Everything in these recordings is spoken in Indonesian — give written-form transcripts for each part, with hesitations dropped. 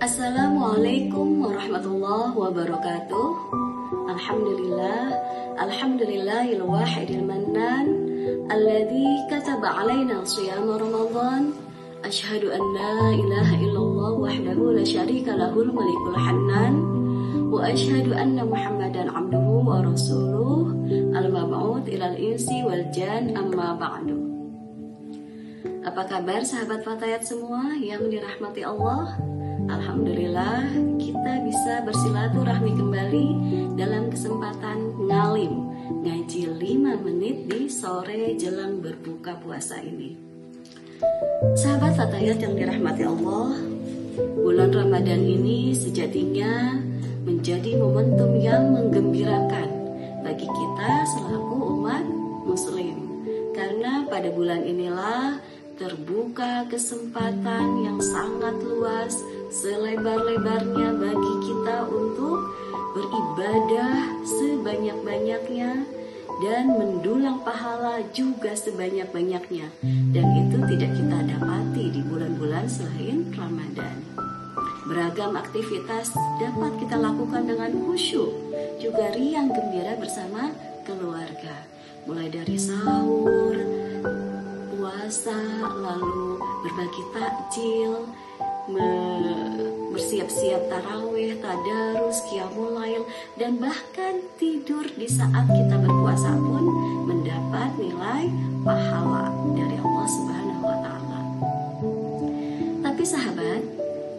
Assalamualaikum warahmatullahi wabarakatuh. Alhamdulillahil wahidil mannan alladzi kataba alaina shiyama ramadan. Asyhadu an la ilaha illallah wahdahu la syarika lahul malikul hannan wa asyhadu anna muhammadan abduhu wa rasuluh al-mab'uts ilal insi wal jan amma ba'du. Apa kabar sahabat Fatayat semua yang dirahmati Allah? Alhamdulillah kita bisa bersilaturahmi kembali dalam kesempatan ngalim ngaji 5 menit di sore jelang berbuka puasa ini. Sahabat Fatayat yang dirahmati Allah, bulan Ramadan ini sejatinya menjadi momentum yang menggembirakan bagi kita selaku umat muslim, karena pada bulan inilah terbuka kesempatan yang sangat luas selebar-lebarnya bagi kita untuk beribadah sebanyak-banyaknya dan mendulang pahala juga sebanyak-banyaknya, dan itu tidak kita dapati di bulan-bulan selain Ramadan. Beragam aktivitas dapat kita lakukan dengan khusyuk, juga riang gembira bersama keluarga, mulai dari sahur, puasa, lalu berbagi takjil, bersiap-siap tarawih, tadarus, qiyamul lail, dan bahkan tidur di saat kita berpuasa pun mendapat nilai pahala dari Allah Subhanahu wa Ta'ala. Tapi sahabat,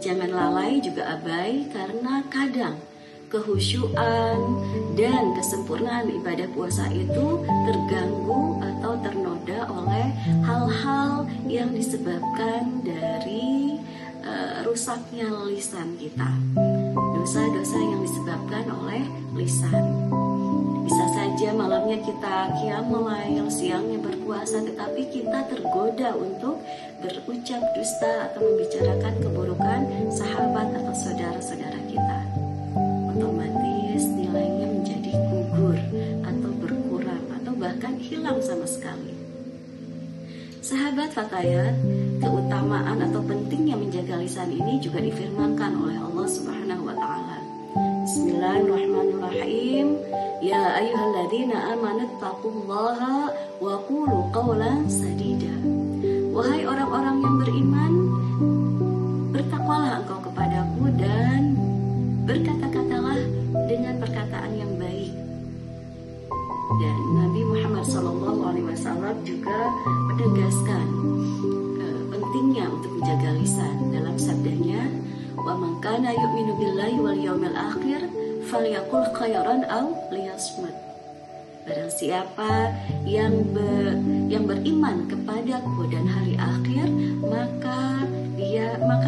jangan lalai juga abai, karena kadang kehusyuan dan kesempurnaan ibadah puasa itu terganggu atau ternoda oleh hal-hal yang disebabkan dari rusaknya lisan kita, dosa-dosa yang disebabkan oleh lisan. Bisa saja malamnya kita qiyamul lail, siangnya berpuasa, tetapi kita tergoda untuk berucap dusta atau membicarakan keburukan sahabat atau saudara-saudara kita. Otomatis nilainya menjadi gugur atau berkurang atau bahkan hilang sama sekali. Sahabat Fatayat, keutamaan atau pentingnya menjaga lisan ini juga difirmankan oleh Allah Subhanahu wa Ta'ala. Bismillahirrahmanirrahim. Ya ayyuhalladzina amanu taqullaha wa qulu qawlan sadida. Wahai orang-orang yang beriman, bertakwalah engkau kepadaku dan berkata-katalah dengan perkataan yang baik. Dan Nabi Muhammad SAW juga menegaskan pentingnya untuk menjaga lisan dalam sabdanya, wa man kana yu'minu billahi wal yawmil akhir falyaqul khairan aw liyasmut. Barang siapa yang beriman kepadaku dan hari akhir, maka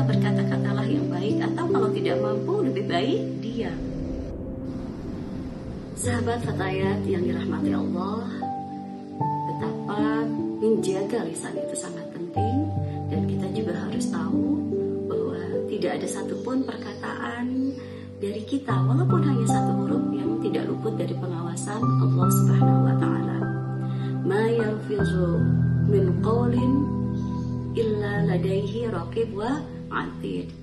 berkata-katalah yang baik, atau kalau tidak mampu lebih baik diam. Sahabat Fatayat yang dirahmati Allah, betapa menjaga lisan itu sangat penting, dan kita juga harus tahu bahwa tidak ada satupun perkataan dari kita, walaupun hanya satu huruf, yang tidak luput dari pengawasan Allah Subhanahu wa Ta'ala. Ma yalfizu min qawlin illa ladaihi raqib wa atid.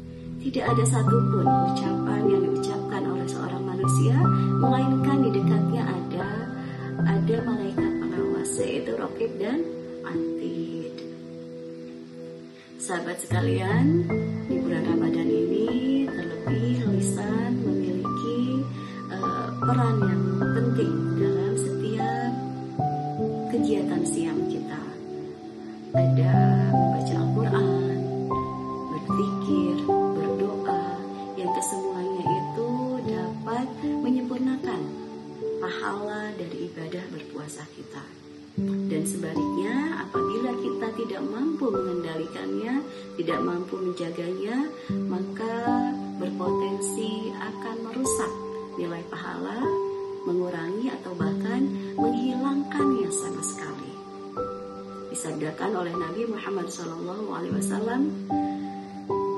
Tidak ada satupun ucapan yang diucapkan oleh seorang manusia melainkan di dekatnya ada malaikat pengawas, yaitu raqib dan atid. Sahabat sekalian, di bulan Ramadan ini terlebih lisan memiliki peran yang penting dalam setiap kegiatan siam kita. Ada membaca Al-Quran, berzikir, berdoa, yang kesemuanya itu dapat menyempurnakan pahala dari ibadah berpuasa kita. Dan sebaliknya, apabila kita tidak mampu mengendalikannya, tidak mampu menjaganya, maka berpotensi akan merusak nilai pahala, mengurangi atau bahkan menghilangkannya sama sekali. Disabdakan oleh Nabi Muhammad SAW,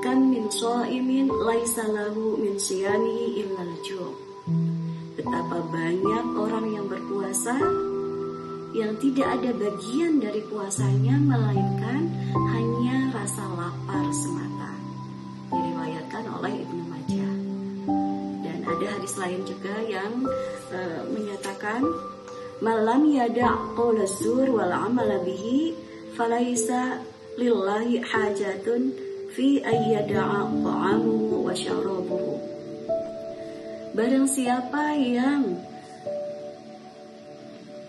"Kam min shaimin laisa lahu min siyamihi illa al-ju'." betapa banyak orang yang berpuasa yang tidak ada bagian dari puasanya melainkan hanya rasa lapar semata. Diriwayatkan oleh Ibnu Majah. Dan ada hadis lain juga yang menyatakan malam yada' qaula zur wal amala bihi falaisa lillahi hajatun fi ayyada'a ta'amuhu wa syarabuhu. Barang siapa yang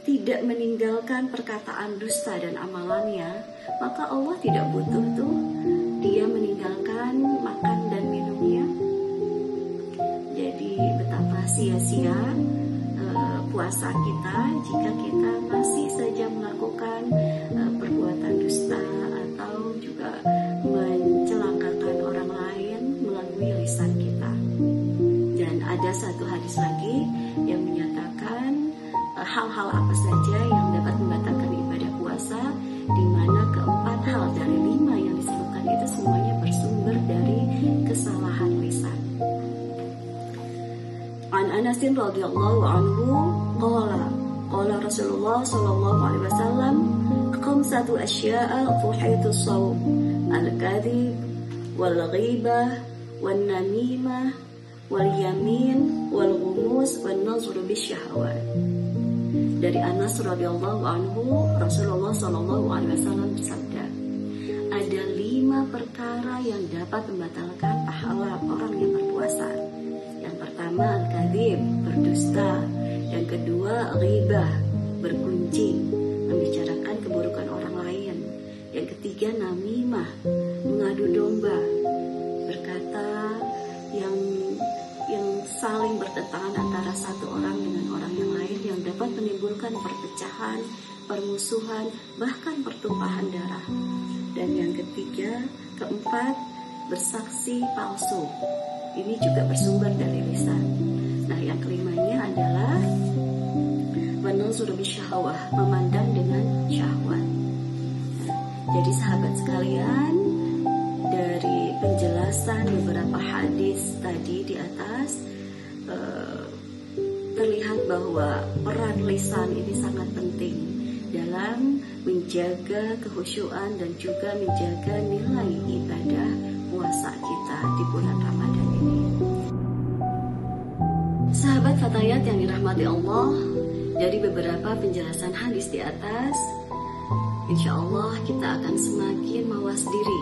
tidak meninggalkan perkataan dusta dan amalannya, maka Allah tidak butuh tuh dia meninggalkan makan dan minumnya. Jadi betapa sia-sia puasa kita jika kita masih saja melakukan perbuatan dusta atau juga mencelakakan orang lain melalui lisan kita. Dan ada satu hadis lagi yang menyatakan hal-hal apa saja yang dapat membatalkan ibadah puasa, di mana keempat hal dari 5 yang disebutkan itu semuanya bersumber dari kesalahan lisan. An Anas radhiyallahu anhu qala Rasulullah sallallahu alaihi wasallam khamsatu asya'a tuhaitu shaum al-kadhib wal ghibah wan namimah wal yamin wal ghumus wan nazru bisyahawat. Dari Anas radhiyallahu anhu, Rasulullah sallallahu alaihi wasallam bersabda, ada 5 perkara yang dapat membatalkan pahala orang yang berpuasa. Yang pertama al-kadzib, berdusta. Yang kedua ghibah, bergunjing, membicarakan keburukan orang lain. Yang ketiga namimah, mengadu domba, berkata yang saling bertentangan antara satu orang dengan orang yang lain, yang dapat menimbulkan perpecahan, permusuhan, bahkan pertumpahan darah. Dan yang keempat, bersaksi palsu. Ini juga bersumber dari lisan. Nah, yang kelimanya adalah wanuzur bisyahwah, memandang dengan syahwat. Jadi sahabat sekalian, dari penjelasan beberapa hadis tadi di atas, terlihat bahwa peran lisan ini sangat penting dalam menjaga kehusyuan dan juga menjaga nilai ibadah puasa kita di bulan Ramadan ini. Sahabat Fatayat yang dirahmati Allah, dari beberapa penjelasan hadis di atas, insya Allah kita akan semakin mawas diri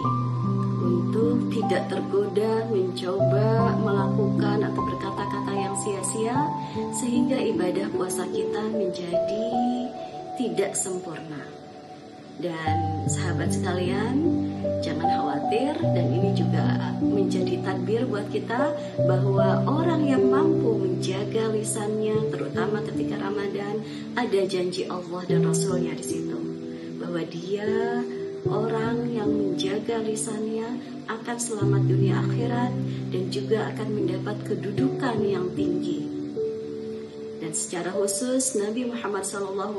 untuk tidak tergoda mencoba melakukan atau berkata-kata yang sia-sia, sehingga ibadah puasa kita menjadi tidak sempurna. Dan sahabat sekalian, jangan khawatir, dan ini juga menjadi tadbir buat kita, bahwa orang yang mampu menjaga lisannya, terutama ketika Ramadan, ada janji Allah dan Rasulnya di situ, bahwa dia orang yang menjaga lisannya akan selamat dunia akhirat dan juga akan mendapat kedudukan yang tinggi. Dan secara khusus Nabi Muhammad SAW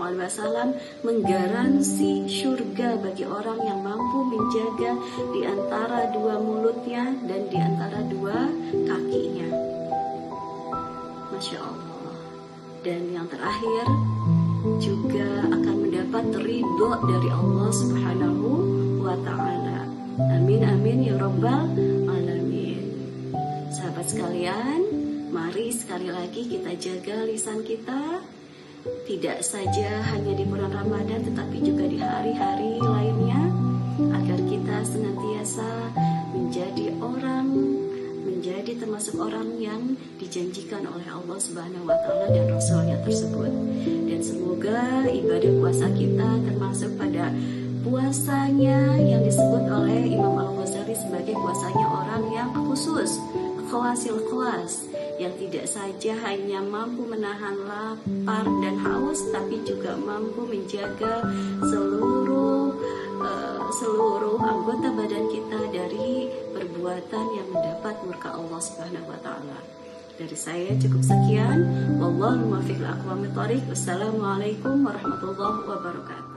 menggaransi surga bagi orang yang mampu menjaga di antara 2 mulutnya dan di antara 2 kakinya. Masya Allah. Dan yang terakhir, juga akan mendapat ridho dari Allah Subhanahu wa ta'ala. Amin amin ya rabbal alamin. Sahabat sekalian, mari sekali lagi kita jaga lisan kita, tidak saja hanya di bulan Ramadan tetapi juga di hari-hari lainnya, agar kita senantiasa menjadi termasuk orang yang dijanjikan oleh Allah Subhanahu wa ta'ala dan Rasulnya tersebut. Dan semoga ibadah puasa kita termasuk pada puasanya yang disebut oleh Imam Al-Ghazali sebagai puasanya orang yang khusus, khawasil khawas, yang tidak saja hanya mampu menahan lapar dan haus, tapi juga mampu menjaga seluruh anggota badan kita dari perbuatan yang mendapat murka Allah Subhanahu wa ta'ala. Dari saya cukup sekian. Wallahu muwaffiq li aqwamit thoriq. Wassalamualaikum warahmatullahi wabarakatuh.